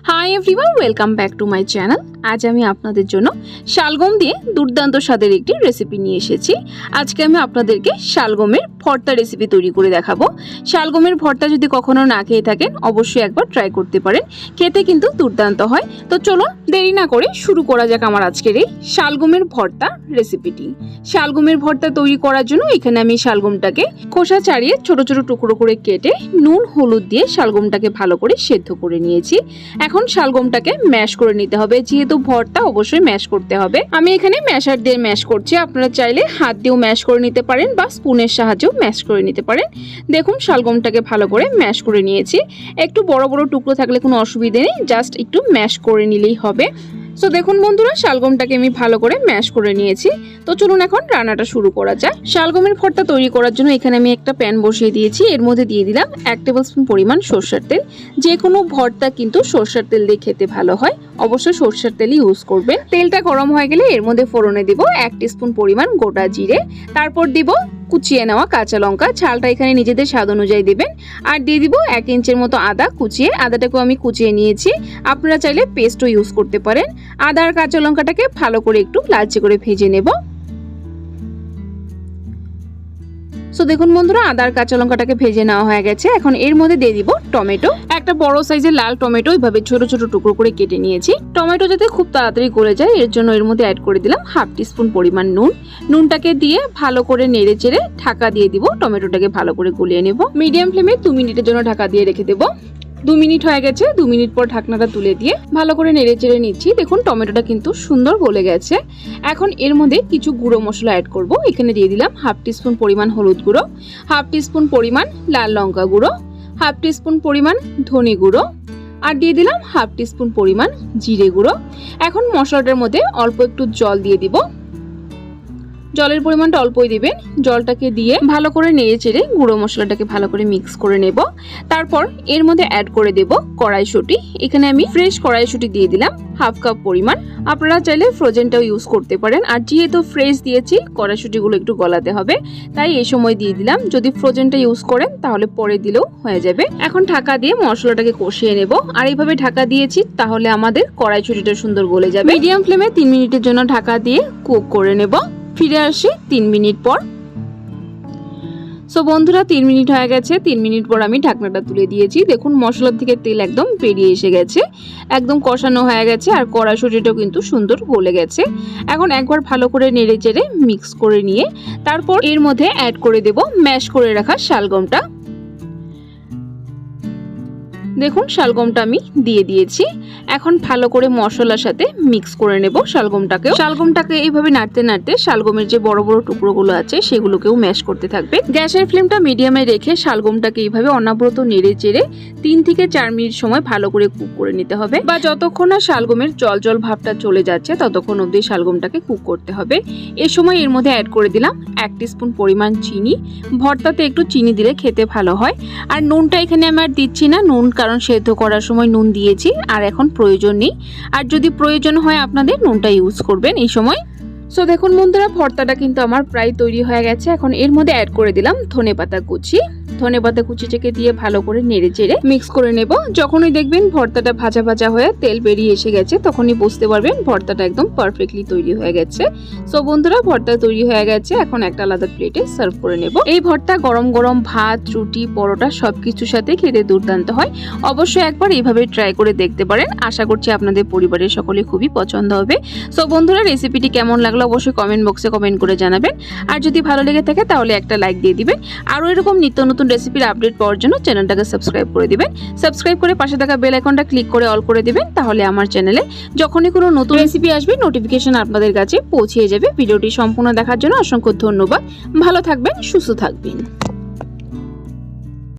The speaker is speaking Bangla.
Hi everyone, welcome back to my channel. আজ আমি আপনাদের জন্য শালগম দিয়ে দুর্দান্ত স্বাদের একটি রেসিপি নিয়ে এসেছি। আজকে আমি আপনাদেরকে শালগমের ভর্তা রেসিপি তৈরি করে দেখাবো। শালগমের ভর্তা যদি কখনো না খেয়ে থাকেন অবশ্যই একবার ট্রাই করতে পারেন, খেতে কিন্তু দুর্দান্ত হয়। তো চলুন দেরি না করে শুরু করা যাক আমার আজকের এই শালগমের ভর্তা রেসিপিটি। শালগমের ভর্তা তৈরি করার জন্য এখানে আমি শালগমটাকে খোসা ছাড়িয়ে ছোট ছোট টুকরো করে কেটে নুন হলুদ দিয়ে শালগমটাকে ভালো করে সেদ্ধ করে নিয়েছি। এখন শালগমটাকে ম্যাশ করে নিতে হবে, যেহেতু ভর্তা অবশ্যই ম্যাশ করতে হবে। আমি এখানে ম্যাশার দিয়ে ম্যাশ করছি, আপনারা চাইলে হাত দিয়েও ম্যাশ করে নিতে পারেন বা স্পুনের সাহায্যেও ম্যাশ করে নিতে পারেন। দেখুন শালগমটাকে ভালো করে ম্যাশ করে নিয়েছি। একটু বড় বড় টুকরো থাকলে কোনো অসুবিধা নেই, জাস্ট একটু ম্যাশ করে নিলেই হবে। তো দেখুন বন্ধুরা, শালগমটাকে আমি ভালো করে ম্যাশ করে নিয়েছি। তো চলুন এখন রান্নাটা শুরু করা যাক। শালগমের ভর্তা তৈরি করার জন্য এখানে আমি একটা প্যান বসিয়ে দিয়েছি। এর মধ্যে দিয়ে দিলাম 1 টেবিলস্পুন পরিমাণ সরষের তেল। যে কোনো ভর্তা কিন্তু সরষের তেল দিয়ে খেতে ভালো হয়, অবশ্যই সরষের তেলই ইউজ করবেন। তেলটা গরম হয়ে গেলে এর মধ্যে ফোড়নে দিব 1 টিস্পুন পরিমাণ গোটা জিরে, তারপর দিব কুচিয়ে নেওয়া কাঁচা লঙ্কা। ঝালটা এখানে নিজেদের স্বাদ অনুযায়ী দেবেন। আর দিয়ে দিব 1 ইঞ্চের মতো আদা কুচিয়ে। আদাটাকেও আমি কুচিয়ে নিয়েছি, আপনারা চাইলে পেস্টও ইউজ করতে পারেন। আদা আর কাঁচা লঙ্কাটাকে ভালো করে একটু লালচে করে ভেজে নেব। তো দেখুন বন্ধুরা, আদা আর কাঁচা লঙ্কাটাকে ভেজে নেওয়া হয়ে গেছে। এখন এর মধ্যে দিয়ে দিব টমেটো। একটা বড় সাইজের লাল টমেটো এইভাবে ছোট ছোট টুকরো করে কেটে নিয়েছি। টমেটো যাতে খুব তাড়াতাড়ি গলে যায় এর জন্য এর মধ্যে অ্যাড করে দিলাম 1/2 টিস্পুন পরিমাণ নুন। নুনটাকে দিয়ে ভালো করে নেড়ে চেড়ে ঢাকা দিয়ে দিব। টমেটোটাকে ভালো করে গলিয়ে নেব। মিডিয়াম ফ্লেমে 2 মিনিটের জন্য ঢাকা দিয়ে রেখে দেব। 2 মিনিট হয়ে গেছে। 2 মিনিট পর ঢাকনাটা তুলে দিয়ে ভালো করে নেড়ে চেড়ে নিচ্ছি। দেখুন টমেটোটা কিন্তু সুন্দর গলে গেছে। এখন এর মধ্যে কিছু গুঁড়ো মশলা অ্যাড করব। এখানে দিয়ে দিলাম 1/2 টিস্পুন পরিমাণ হলুদ গুঁড়ো, 1/2 টিস্পুন পরিমাণ লাল লঙ্কা গুঁড়ো, 1/2 টিস্পুন পরিমাণ ধনে গুঁড়ো, আর দিয়ে দিলাম 1/2 টিস্পুন পরিমাণ জিরে গুঁড়ো। এখন মশলাটার মধ্যে অল্প একটু জল দিয়ে দিব। জলের পরিমাণটা অল্পই দিবেন। জলটাকে দিয়ে ভালো করে নেড়ে চেড়ে গুঁড়ো মশলাটাকে ভালো করে মিক্স করে নেব। তারপর এর মধ্যে অ্যাড করে দেব কড়াইশুঁটি। এখানে আমি ফ্রেশ কড়াইশুঁটি দিয়ে দিলাম 1/2 কাপ পরিমাণ। আপনারা চাইলে ফ্রোজেনটাও ইউজ করতে পারেন। আর যেহেতু ফ্রেশ দিয়েছি কড়াইশুঁটিগুলো একটু গলাতে হবে, তাই এই সময় দিয়ে দিলাম। যদি ফ্রোজেনটা ইউজ করেন তাহলে পরে দিলেও হয়ে যাবে। এখন ঢাকা দিয়ে মশলাটাকে কষিয়ে নেব। আর এইভাবে ঢাকা দিয়েছি তাহলে আমাদের কড়াইশুঁটিটা সুন্দর গলে যাবে। মিডিয়াম ফ্লেমে 3 মিনিটের জন্য ঢাকা দিয়ে কুক করে নেব। ফিরে আসি 3 মিনিট পর। সো বন্ধুরা, 3 মিনিট হয়ে গেছে। 3 মিনিট পর আমি ঢাকনাটা তুলে দিয়েছি। দেখুন মশলার থেকে তেল একদম বেরিয়ে এসে গেছে, একদম কষানো হয়ে গেছে। আর কড়াইশুঁটিটাও কিন্তু সুন্দর গলে গেছে। এখন একবার ভালো করে নেড়ে চেড়ে মিক্স করে নিয়ে তারপর এর মধ্যে অ্যাড করে দেব ম্যাশ করে রাখা শালগমটা। দেখুন শালগমটা আমি দিয়ে দিয়েছি। এখন ভালো করে মশলার সাথে মিক্স করে নেব শালগমটাকে এইভাবে নাড়তে নাড়তে শালগমের যে বড় বড় টুকরোগুলো আছে সেগুলোকেও ম্যাশ করতে থাকবে। গ্যাসের ফ্লেমটা মিডিয়ামে রেখে শালগমটাকে এইভাবে অনবরত নেড়ে চেড়ে 3 থেকে 4 মিনিট সময় ভালো করে কুক করে নিতে হবে, বা যতক্ষণ না শালগমের জল জল ভাবটা চলে যাচ্ছে ততক্ষণ অবধি শালগমটাকে কুক করতে হবে। এই সময় এর মধ্যে অ্যাড করে দিলাম 1 টিস্পুন পরিমাণ চিনি। ভর্তাতে একটু চিনি দিলে খেতে ভালো হয়। আর নুনটা এখানে আমি আর দিচ্ছি না, নুন কারণ সেদ্ধ করার সময় নুন দিয়েছি, আর এখন প্রয়োজন নেই। আর যদি প্রয়োজন হয় আপনাদের নুনটা ইউজ করবেন এই সময়। সো দেখুন বন্ধুরা, ভর্তাটা কিন্তু আমার প্রায় তৈরি হয়ে গেছে। এখন এর মধ্যে অ্যাড করে দিলাম ধনেপাতা কুচি। ধনেপাতা কুচিটাকে দিয়ে ভালো করে নেড়ে চেড়ে মিক্স করে নেব। যখনই দেখবেন ভর্তাটা ভাজা ভাজা হয়ে তেল বেরিয়ে এসে গেছে তখনই বুঝতে পারবেন ভর্তাটা একদম পারফেক্টলি তৈরি হয়ে গেছে। সো বন্ধুরা, ভর্তা তৈরি হয়ে গেছে। এখন একটা আলাদা প্লেটে সার্ভ করে নেব। এই ভর্তা গরম গরম ভাত, রুটি, পরোটা সবকিছুর সাথে খেতে দুর্দান্ত হয়। অবশ্যই একবার এইভাবে ট্রাই করে দেখতে পারেন। আশা করছি আপনাদের পরিবারের সকলে খুবই পছন্দ হবে। সো বন্ধুরা, রেসিপিটি কেমন লাগলো অবশ্যই কমেন্ট বক্সে কমেন্ট করে জানাবেন। আর যদি ভালো লেগে থাকে তাহলে একটা লাইক দিয়ে দিবেন। আরও এরকম নিত্য নতুন রেসিপির আপডেট পাওয়ার জন্য চ্যানেলটাকে সাবস্ক্রাইব করে দিবেন। সাবস্ক্রাইব করে পাশে থাকা বেল আইকনটা ক্লিক করে অল করে দিবেন, তাহলে আমার চ্যানেলে যখনই কোনো নতুন রেসিপি আসবে নোটিফিকেশন আপনাদের কাছে পৌঁছে যাবে। ভিডিওটি সম্পূর্ণ দেখার জন্য অসংখ্য ধন্যবাদ। ভালো থাকবেন, সুস্থ থাকবেন।